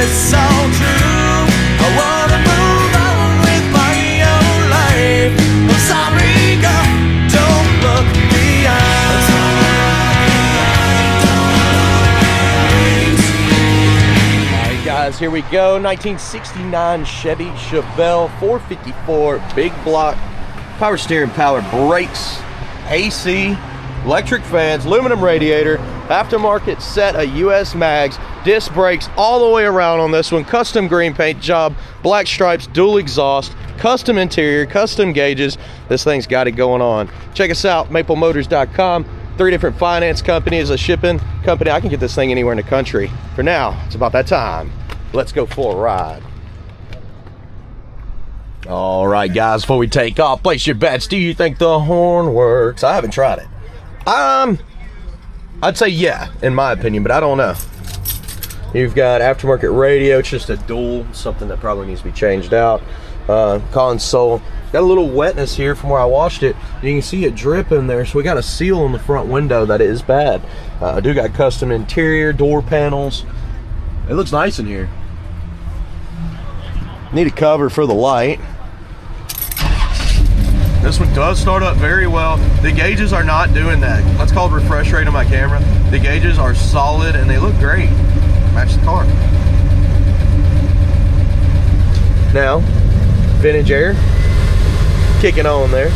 it's all true. I wanna move on with my own life. I'm sorry, girl, don't look behind. Alright guys, here we go. 1969 Chevy Chevelle 454 big block, power steering, power brakes, AC, electric fans, aluminum radiator, aftermarket set of US mags, disc brakes all the way around on this one, custom green paint job, black stripes, dual exhaust, custom interior, custom gauges. This thing's got it going on. Check us out, maplemotors.com. 3 different finance companies, a shipping company. I can get this thing anywhere in the country. For now, it's about that time. Let's go for a ride. All right, guys, before we take off, place your bets. Do you think the horn works? I haven't tried it. I'd say yeah, in my opinion, but I don't know. You've got aftermarket radio. It's just a dual, something that probably needs to be changed out. Console. Got a little wetness here from where I washed it. You can see it dripping there, so we got a seal on the front window that is bad. I do got custom interior, door panels. It looks nice in here. Need a cover for the light. This one does start up very well. The gauges are not doing that. That's called refresh rate on my camera. The gauges are solid and they look great. Match the car. Now, vintage air kicking on there.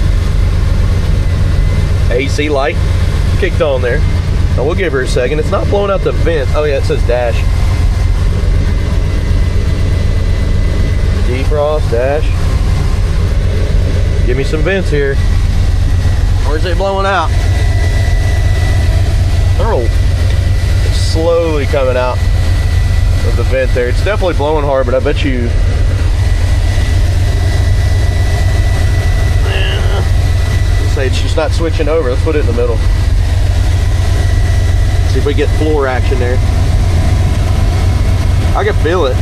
AC light kicked on there. Now we'll give her a second. It's not blowing out the vent. Oh yeah, it says dash. Defrost, dash. Give me some vents here. Where's it blowing out? Oh, it's slowly coming out of the vent there. It's definitely blowing hard, but I bet you. Let's say it's just not switching over. Let's put it in the middle. See if we get floor action there. I can feel it.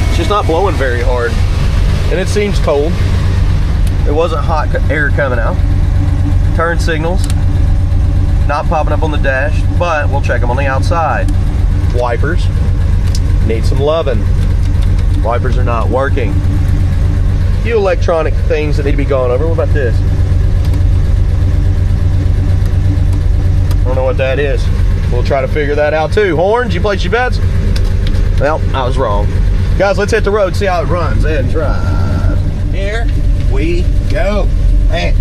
It's just not blowing very hard, and it seems cold. It wasn't hot air coming out. Turn signals not popping up on the dash, but we'll check them on the outside. Wipers need some loving. Wipers are not working. A few electronic things that need to be gone over. What about this? I don't know what that is. We'll try to figure that out too. Horns, you place your bets? Well, I was wrong. Guys, let's hit the road, see how it runs, and drive. Here we go. Man,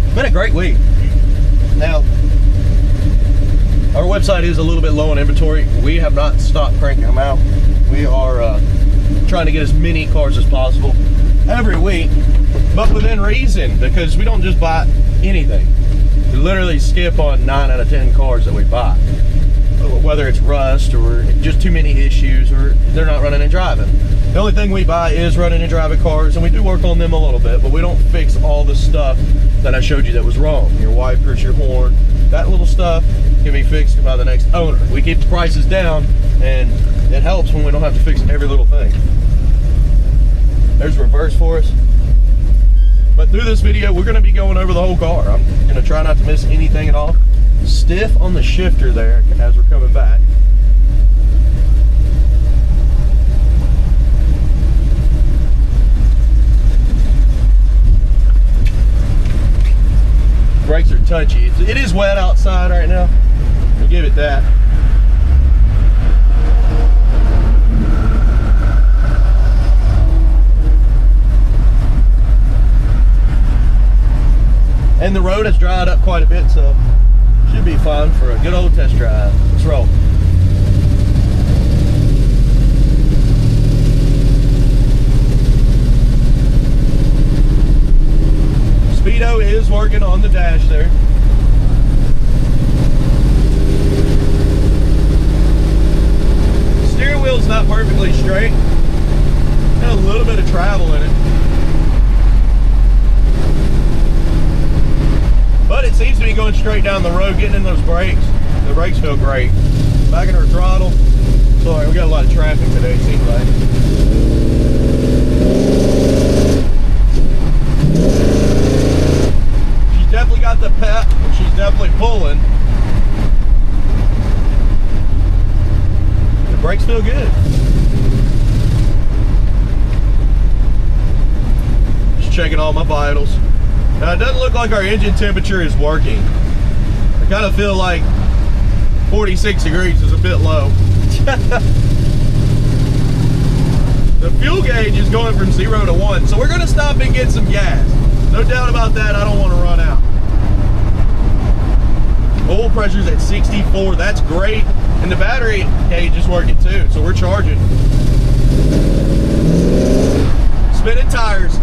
it's been a great week. Now, our website is a little bit low on inventory. We have not stopped cranking them out. We are trying to get as many cars as possible every week, but within reason, because we don't just buy anything. We literally skip on 9 out of 10 cars that we buy. Whether it's rust or just too many issues or they're not running and driving. The only thing we buy is running and driving cars, and we do work on them a little bit, but we don't fix all the stuff that I showed you that was wrong. Your wipers, your horn, that little stuff can be fixed by the next owner. We keep the prices down, and it helps when we don't have to fix every little thing. There's reverse for us. But through this video, we're going to be going over the whole car. I'm going to try not to miss anything at all. Stiff on the shifter there as we're coming back. Brakes are touchy. It is wet outside right now. We'll give it that. And the road has dried up quite a bit, so should be fun for a good old test drive. Let's roll. Speedo is working on the dash there. Steering wheel's not perfectly straight. Got a little bit of travel in it. But it seems to be going straight down the road, getting in those brakes. The brakes feel great. Back in our throttle. Sorry, we got a lot of traffic today, it seems like. She's definitely got the pep. She's definitely pulling. The Brakes feel good. Just checking all my vitals. Now it doesn't look like our engine temperature is working. I kind of feel like 46 degrees is a bit low. The fuel gauge is going from 0 to 1, so we're going to stop and get some gas. No doubt about that, I don't want to run out. Oil pressure's at 64, that's great. And the battery gauge is working too, so we're charging. Spinning tires.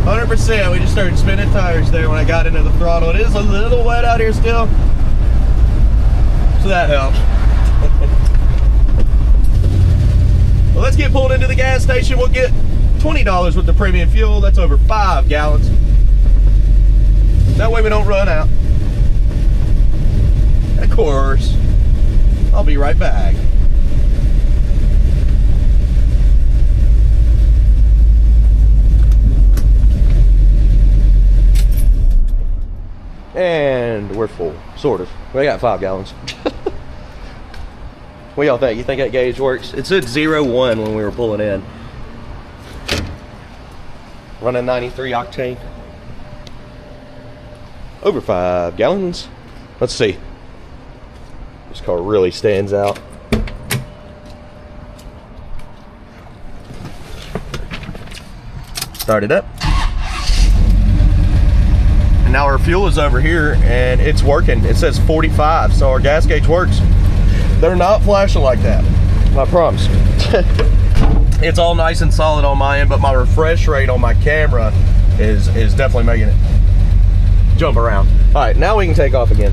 100%, we just started spinning tires there when I got into the throttle. It is a little wet out here still, so that helps. Well, let's get pulled into the gas station. We'll get $20 with the premium fuel. That's over 5 gallons. That way we don't run out. And of course, I'll be right back. And we're full, sort of. We got 5 gallons. What y'all think? You think that gauge works? It said 0-1 when we were pulling in. Running 93 octane. Over 5 gallons. Let's see. This car really stands out. Start it up. And now our fuel is over here and it's working. It says 45, so our gas gauge works. They're not flashing like that, I promise. It's all nice and solid on my end, but my refresh rate on my camera is definitely making it jump around. All right, now we can take off again.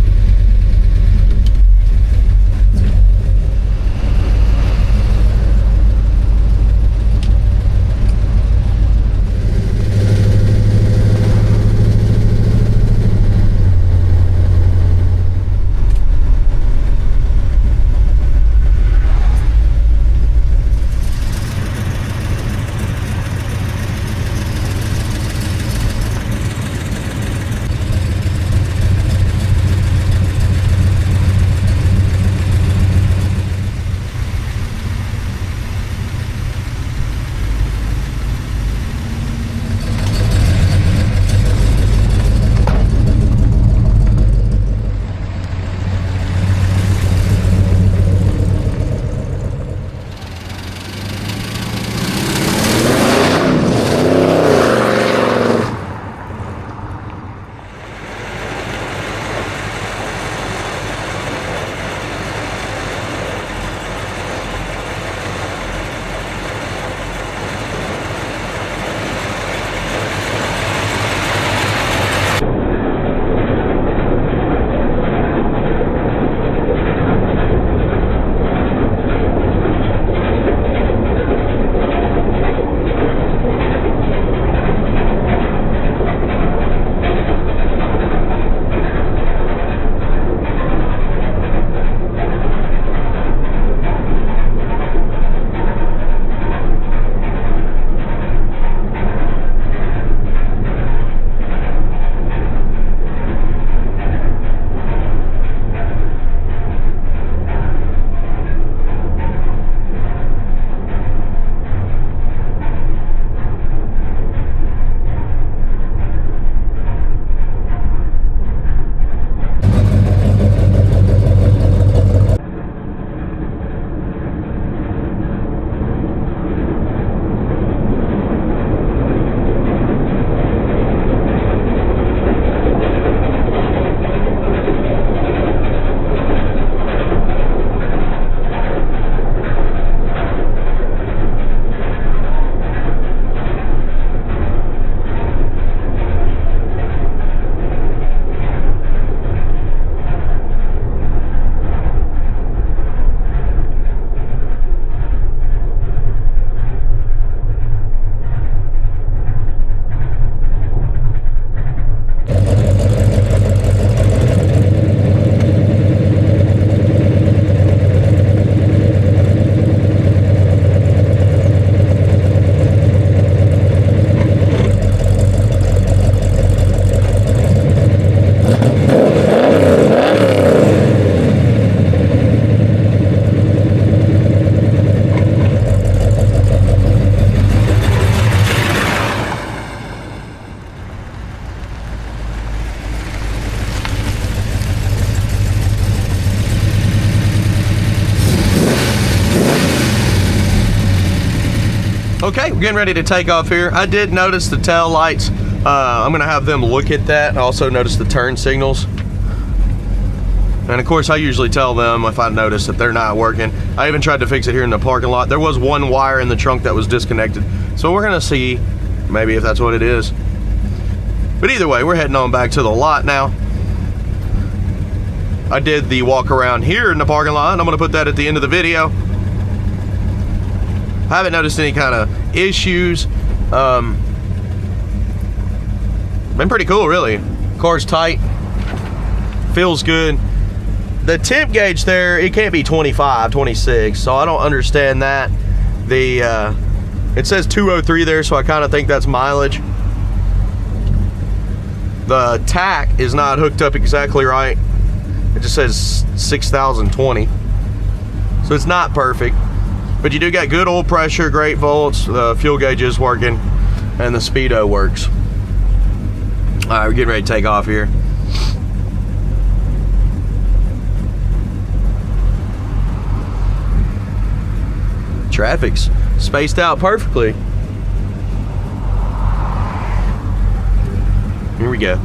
Okay, we're getting ready to take off here. I did notice the tail lights. I'm gonna have them look at that. I also noticed the turn signals. And of course, I usually tell them if I notice that they're not working. I even tried to fix it here in the parking lot. There was one wire in the trunk that was disconnected. So we're gonna see maybe if that's what it is. But either way, we're heading on back to the lot now. I did the walk around here in the parking lot, and I'm gonna put that at the end of the video. I haven't noticed any kind of issues. Been pretty cool, really. Car's tight, feels good. The temp gauge there, it can't be 25, 26, so I don't understand that. It says 203 there, so I kind of think that's mileage. The tack is not hooked up exactly right. It just says 6,020, so it's not perfect. But you do got good oil pressure, great volts, the fuel gauge is working, and the speedo works. All right, we're getting ready to take off here. Traffic's spaced out perfectly. Here we go.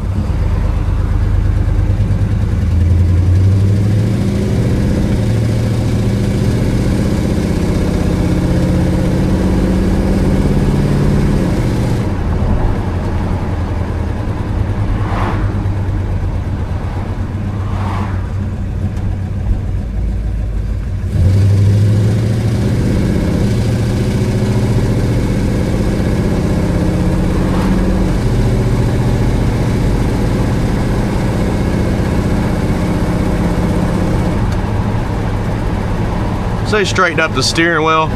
Say straighten up the steering wheel.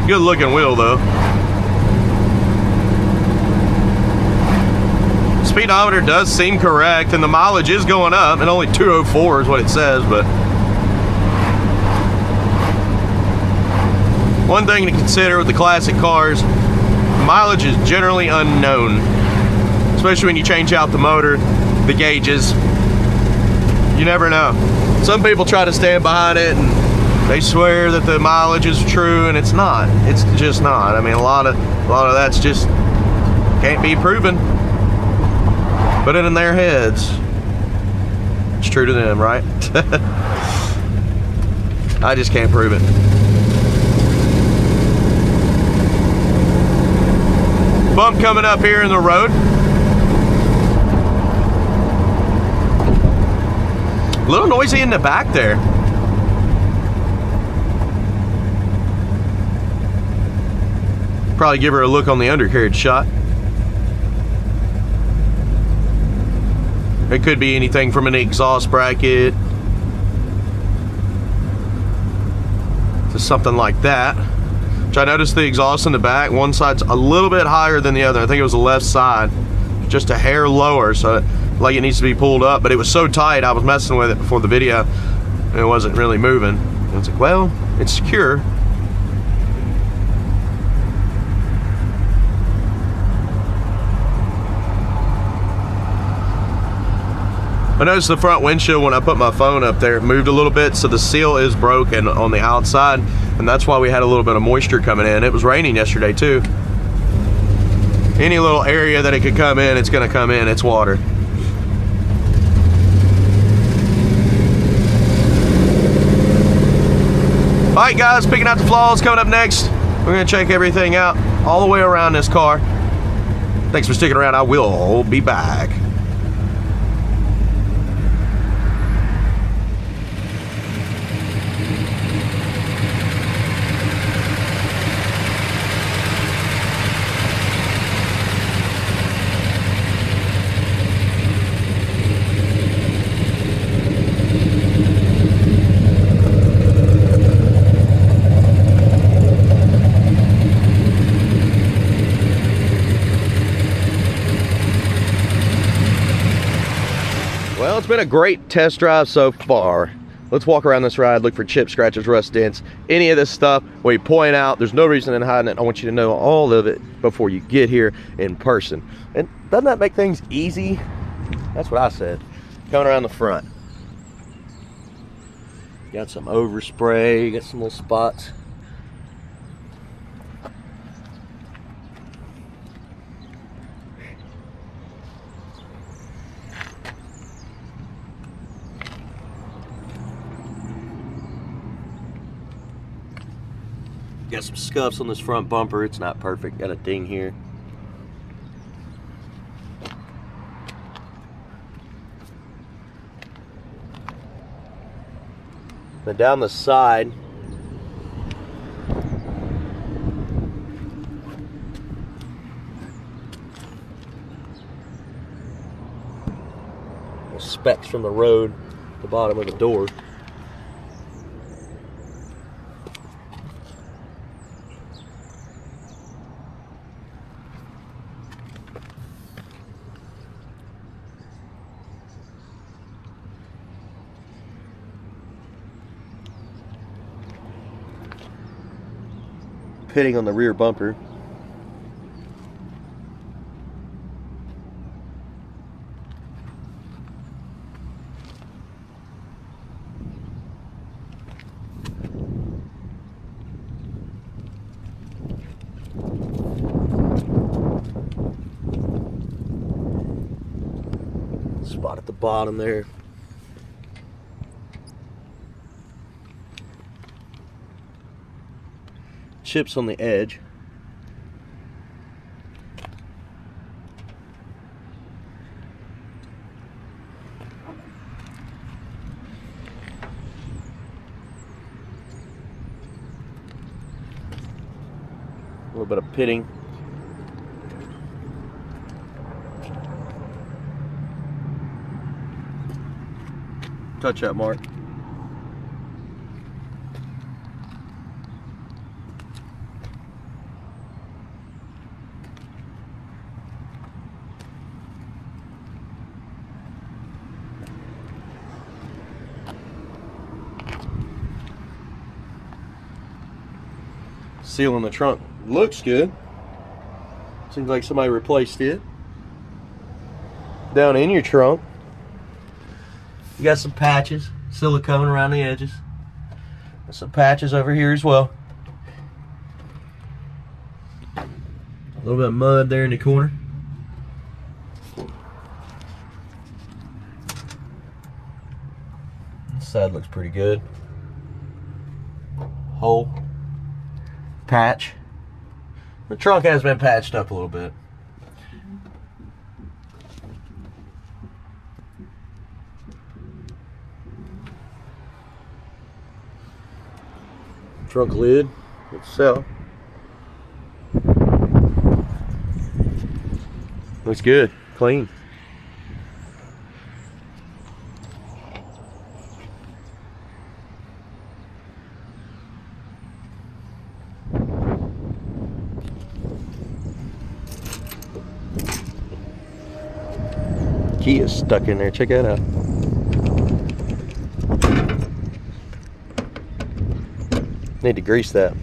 Good looking wheel though. Speedometer does seem correct and the mileage is going up, and only 204 is what it says, but one thing to consider with the classic cars, mileage is generally unknown. Especially when you change out the motor, the gauges. You never know. Some people try to stand behind it and they swear that the mileage is true, and it's not. It's just not. I mean, a lot of that's just can't be proven. Put it in their heads. It's true to them, right? I just can't prove it. Bump coming up here in the road. A little noisy in the back there. Probably give her a look on the undercarriage shot. It could be anything from an exhaust bracket to something like that. Which I noticed the exhaust in the back, one side's a little bit higher than the other. I think it was the left side, just a hair lower, so like it needs to be pulled up, but it was so tight I was messing with it before the video and it wasn't really moving. And it's like, well, it's secure. I noticed the front windshield when I put my phone up there, it moved a little bit, so the seal is broken on the outside, and that's why we had a little bit of moisture coming in. It was raining yesterday too. Any little area that it could come in, it's gonna come in, it's water. Alright guys, picking out the flaws coming up next. We're gonna check everything out all the way around this car. Thanks for sticking around, I will be back. Well, it's been a great test drive so far. Let's walk around this ride, look for chips, scratches, rust, dents, any of this stuff we point out. There's no reason in hiding it. I want you to know all of it before you get here in person. And doesn't that make things easy? That's what I said. Coming around the front. Got some overspray, got some little spots. Got some scuffs on this front bumper. It's not perfect. Got a ding here. Then down the side, specks from the road at the bottom of the door. Pitting on the rear bumper. Spot at the bottom there. Chips on the edge. A little bit of pitting. Touch that mark. Seal in the trunk looks good. Seems like somebody replaced it. Down in your trunk, you got some patches, silicone around the edges. There's some patches over here as well. A little bit of mud there in the corner. This side looks pretty good. Hole. Patch. The trunk has been patched up a little bit. Trunk lid itself looks good, clean. Key is stuck in there. Check that out. Need to grease that.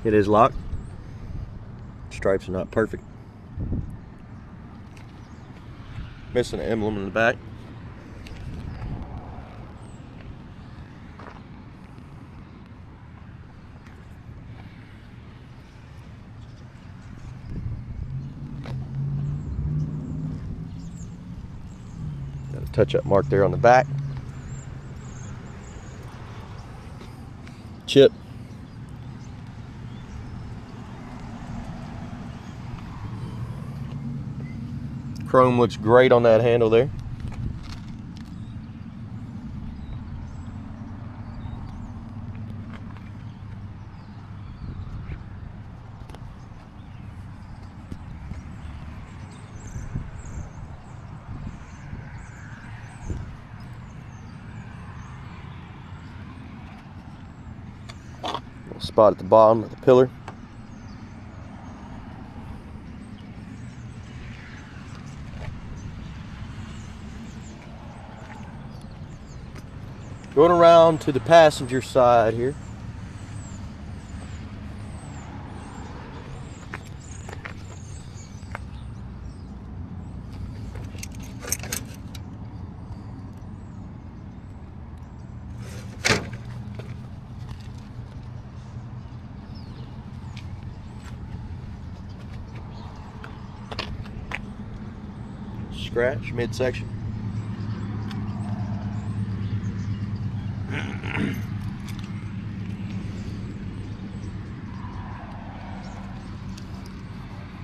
It is locked. Stripes are not perfect. Missing an emblem in the back. Got a touch-up mark there on the back. Chip. Chrome looks great on that handle there. Little spot at the bottom of the pillar. Going around to the passenger side here. scratch midsection.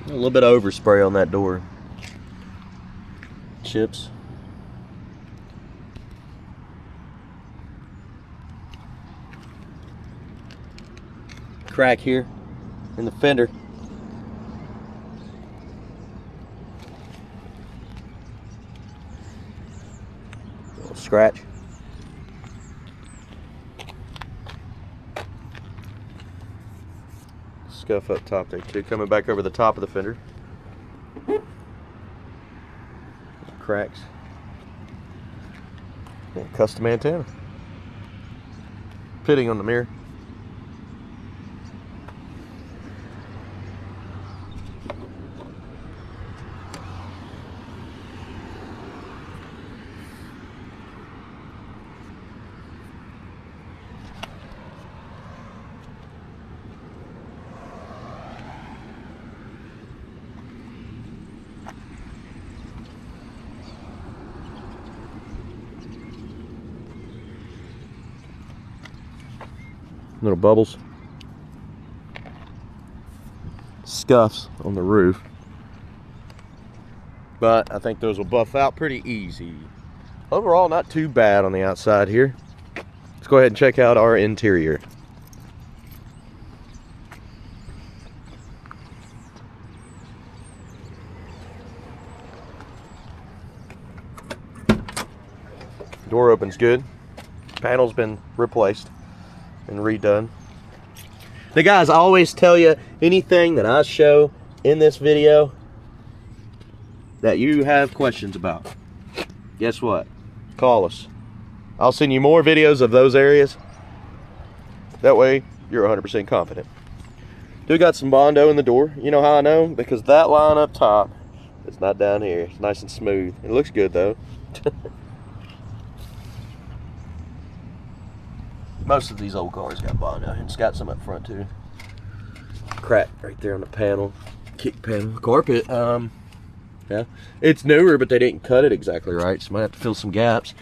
A little bit of overspray on that door. Chips. Crack here in the fender. Little scratch. Scuff up top there too, coming back over the top of the fender. Cracks. Yeah, custom antenna. Fitting on the mirror. Little bubbles. Scuffs on the roof. But I think those will buff out pretty easy. Overall, not too bad on the outside here. Let's go ahead and check out our interior. Door opens good. Panel's been replaced and redone. The guys, I always tell you, anything that I show in this video that you have questions about, guess what? Call us. I'll send you more videos of those areas. That way, you're 100% confident. Do got some Bondo in the door. You know how I know? Because that line up top is not down here. It's nice and smooth. It looks good though. Most of these old cars got Bondo. It's got some up front too. Crack right there on the panel. Kick panel. Carpet. Yeah. It's newer, but they didn't cut it exactly right, so might have to fill some gaps.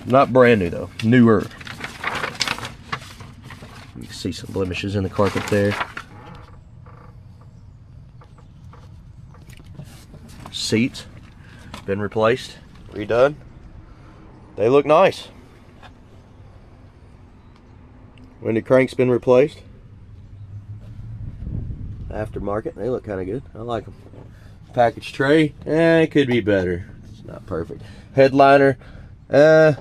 Not brand new though. Newer. You can see some blemishes in the carpet there. Seats been replaced, redone. They look nice. Window crank's been replaced. Aftermarket, they look kind of good. I like them. Package tray, it could be better. It's not perfect. Headliner, could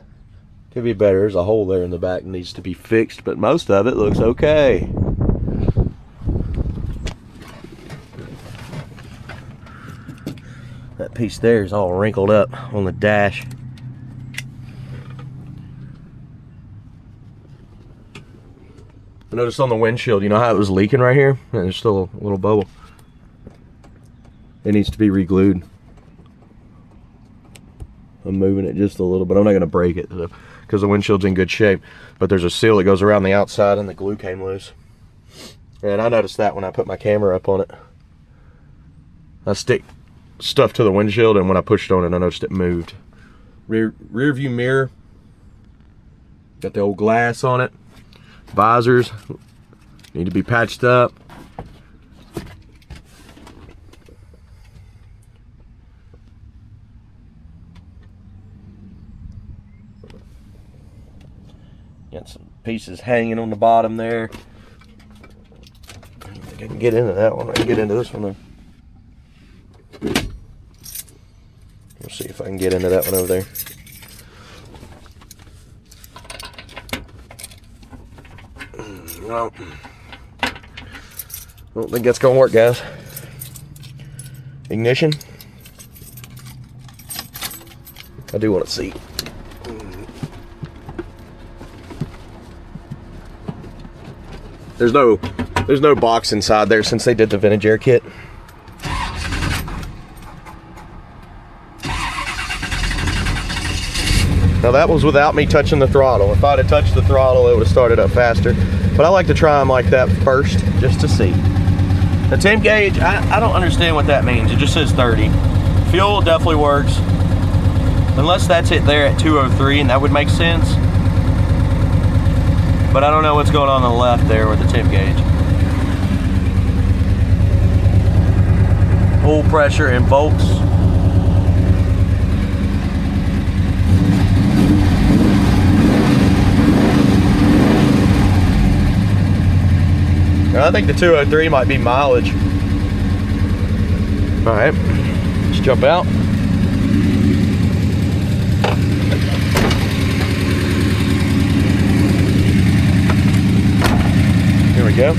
be better. There's a hole there in the back that needs to be fixed, but most of it looks okay. That piece there is all wrinkled up on the dash. I noticed on the windshield, you know how it was leaking right here? And there's still a little bubble. It needs to be re-glued. I'm moving it just a little, but I'm not going to break it because the windshield's in good shape. But there's a seal that goes around the outside and the glue came loose. And I noticed that when I put my camera up on it. I stick stuff to the windshield, and when I pushed on it, I noticed it moved. Rear view mirror. Got the old glass on it. Visors need to be patched up. Got some pieces hanging on the bottom there. I don't think I can get into that one. I can get into this one though. We'll see if I can get into that one over there. No, I don't think that's gonna work, guys. Ignition. I do want to see. There's no box inside there since they did the vintage air kit. Now that was without me touching the throttle. If I'd have touched the throttle, it would have started up faster. But I like to try them like that first, just to see. The temp gauge, I don't understand what that means. It just says 30. Fuel definitely works. Unless that's it there at 203, and that would make sense. But I don't know what's going on the left there with the tip gauge. Oil pressure in volts. I think the 203 might be mileage. All right, let's jump out. Here we go.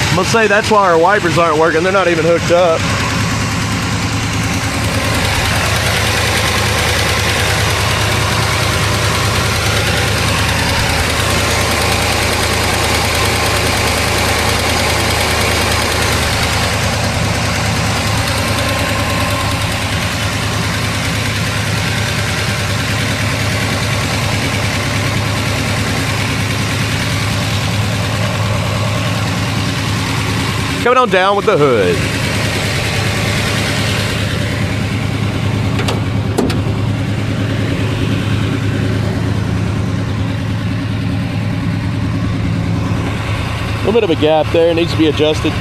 I'm gonna say that's why our wipers aren't working. They're not even hooked up. Coming on down with the hood. A little bit of a gap there, needs to be adjusted.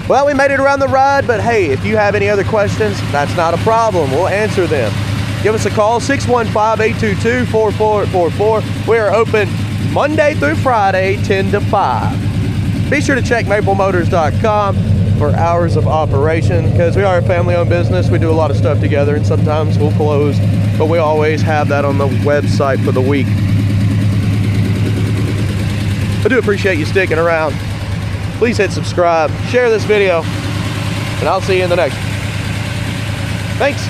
Well, we made it around the ride, but hey, if you have any other questions, that's not a problem. We'll answer them. Give us a call, 615-822-4444. We are open Monday through Friday, 10 to 5. Be sure to check maplemotors.com for hours of operation, because we are a family-owned business. We do a lot of stuff together, and sometimes we'll close, but we always have that on the website for the week. I do appreciate you sticking around. Please hit subscribe, share this video, and I'll see you in the next one. Thanks.